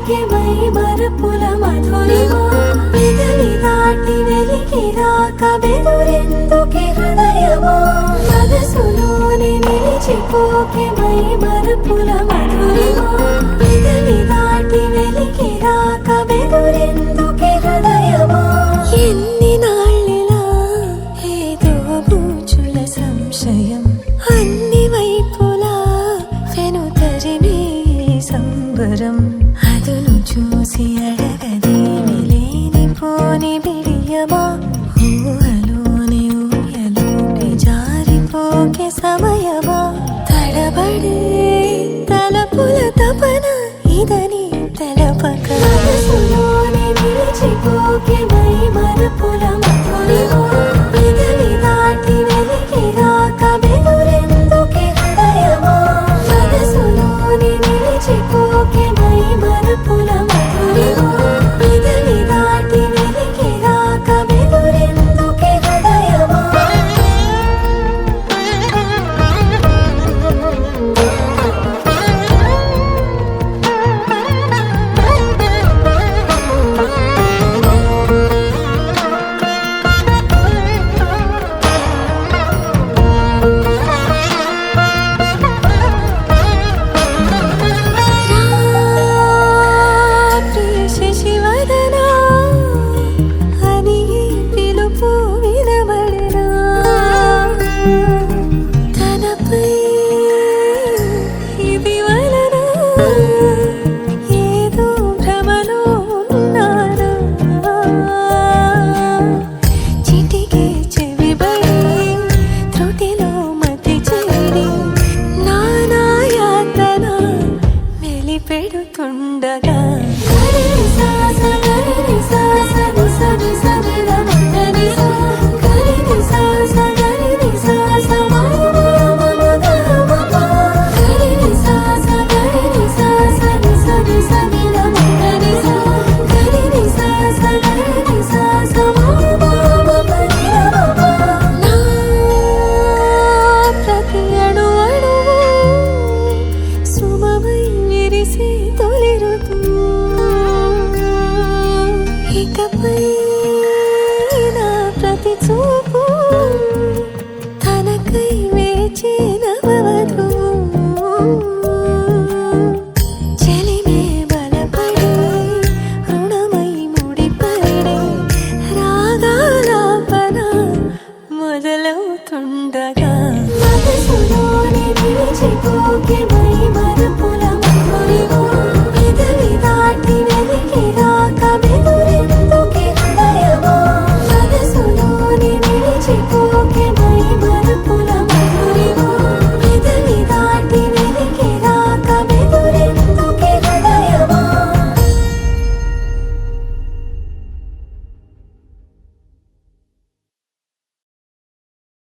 నిలిచిపోకే my మరపుల Madhurima పెదవి దాటి వెలికి రాక బెదురెందుకే హృదయమా మనసులోనే నిలిచిపోకే మై మరపుల మధురిమా పెదవి దాటి వెలికి రాక బెదురెందుకే హృదయమా ఎన్ని నాళ్ళిలా ఏదో బూచుల సంశయం అన్ని వైపులా వెనుతరినే సంబరం అదును చూసి అడగదేమి లేనిపోని బిడియమా ఊహలోని ఊయలోకి జారిపోకే సమయమా తడబడే తలపుల తపన ఇదని తెలపక మనసులోనే నిలిచిపోకే